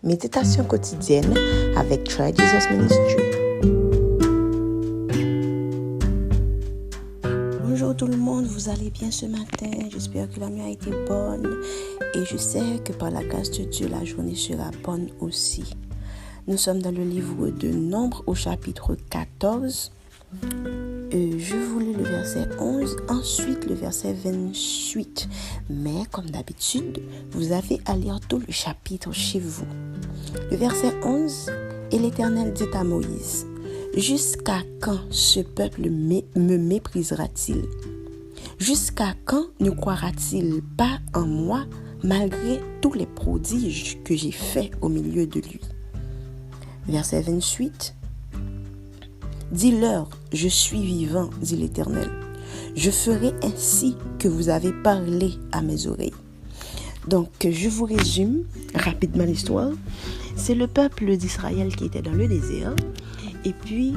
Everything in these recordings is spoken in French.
Méditation quotidienne avec Try Jesus Ministry. Bonjour tout le monde, vous allez bien ce matin? J'espère que la nuit a été bonne et je sais que par la grâce de Dieu, la journée sera bonne aussi. Nous sommes dans le livre de Nombres au chapitre 14. Je vous lis le verset 11, ensuite le verset 28. Mais comme d'habitude, vous avez à lire tout le chapitre chez vous. Le verset 11, et l'Éternel dit à Moïse, « Jusqu'à quand ce peuple me méprisera-t-il? Jusqu'à quand ne croira-t-il pas en moi malgré tous les prodiges que j'ai faits au milieu de lui? » Verset 28, « Dis-leur, je suis vivant, dit l'Éternel. Je ferai ainsi que vous avez parlé à mes oreilles. » Donc, je vous résume rapidement l'histoire. C'est le peuple d'Israël qui était dans le désert. Et puis,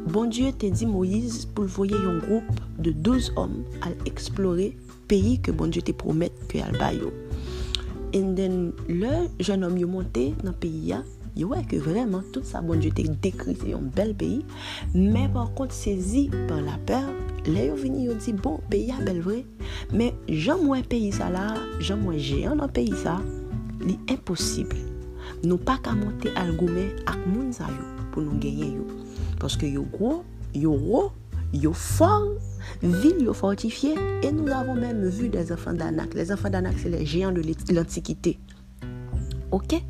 bon Dieu t'a dit Moïse pour voyer un groupe de 12 hommes à explorer le pays que bon Dieu te promet que al bayo. Et then, le jeune homme est monté dans le pays. Il voit que vraiment, tout ça, bon Dieu t'a décrit, c'est un bel pays. Mais par contre, saisi par la peur, les gens viennent dit bon, pays est bel vrai. Mais j'aime pays ça là, j'aime géant dans pays ça, c'est impossible. Nous pas qu'à monter al gourmet avec moun sa yo pour nous gagner yo. Parce que yo gros, yo fort, ville yo fortifiée et nous avons même vu des enfants d'Anak. Les enfants d'Anak c'est les géants de l'Antiquité. OK?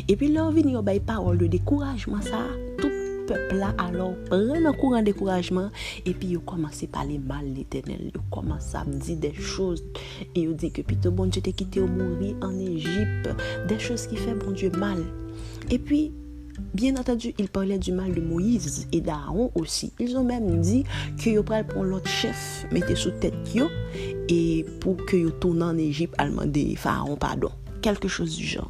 Et puis là on vient yo bay parole de découragement ça, tout peuple là alors prend un courant de découragement et puis yo commence à parler mal l'Éternel, yo commence à dire des choses et yo dit que plutôt bon Dieu t'a quitté au mourir en Égypte, des choses qui fait bon Dieu mal. Et puis bien entendu, il parlait du mal de Moïse et d'Aaron aussi. Ils ont même dit que yo pral prendre l'autre chef, mettez sous tête yo et pour que yo tourne en Égypte à demander Pharaon pardon, quelque chose du genre.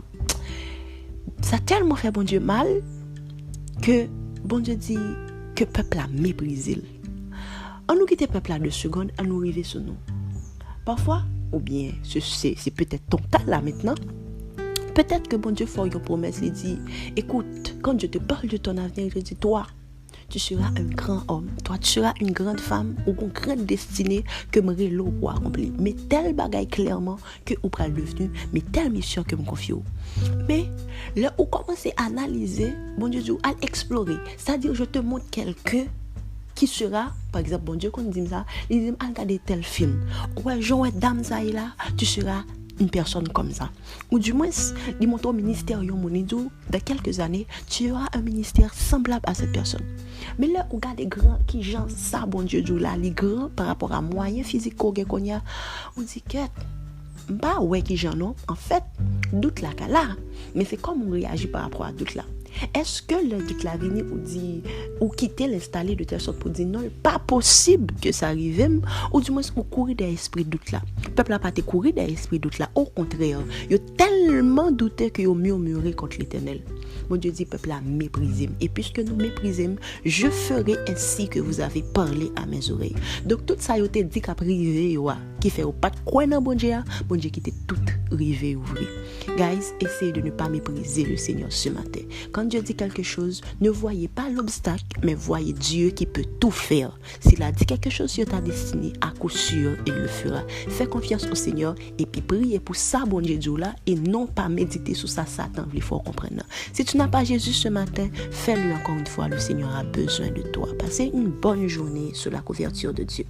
Ça a tellement fait bon Dieu mal que bon Dieu dit que peuple a méprisé. On nous quitte peuple là 2 secondes, on nous arrive sur nous. Parfois, ou bien c'est peut-être ton cas là maintenant. Peut-être que bon Dieu fait une promesse, il dit, écoute, quand je te parle de ton avenir, je dis, toi, tu seras un grand homme, toi, tu seras une grande femme, ou une grande destinée que me rélo pour accomplir. Mais tel bagaille clairement que ou pral devenu, mais tel mission que me confie. Mais là où commencer à analyser, bon Dieu dit, à explorer, c'est-à-dire je te montre quelqu'un qui sera, par exemple, bon Dieu qu'on dit ça, il dit, regarder tel film, ouais, Jean dame ça là, tu seras une personne comme ça. Ou du moins, il montre au ministère dans quelques années, tu auras un ministère semblable à cette personne. Mais là, on regarde les grands qui gens ça, bon Dieu, là, les grands par rapport à moyens physiques qu'on a, on dit que, bah ouais, qui gens non, en fait, doute là, mais c'est comme on réagit par rapport à doute là. Est-ce que le doute là venu ou dit ou quitter l'installer de telle sorte pour dire non, pas possible que ça arrive, ou du moins ou courir des esprits doute là. Peuple n'a pas te courir des esprits doute là, au contraire, il a tellement douté que yo murmuré contre l'Éternel. Mon Dieu dit peuple a méprisé et puisque nous méprisons, je ferai ainsi que vous avez parlé à mes oreilles. Donc tout ça yo te dit qu'a privé qui fait pas de quoi dans bon Dieu qui était tout rivé ouvrir. Guys, essayez de ne pas mépriser le Seigneur ce matin. Quand Dieu dit quelque chose, ne voyez pas l'obstacle, mais voyez Dieu qui peut tout faire. S'il a dit quelque chose sur ta destinée, à coup sûr, il le fera. Fais confiance au Seigneur et puis priez pour ça, bon Dieu là, et non pas méditer sur ça, Satan, il faut comprendre. Si tu n'as pas Jésus ce matin, fais-le encore une fois, le Seigneur a besoin de toi. Passez une bonne journée sous la couverture de Dieu.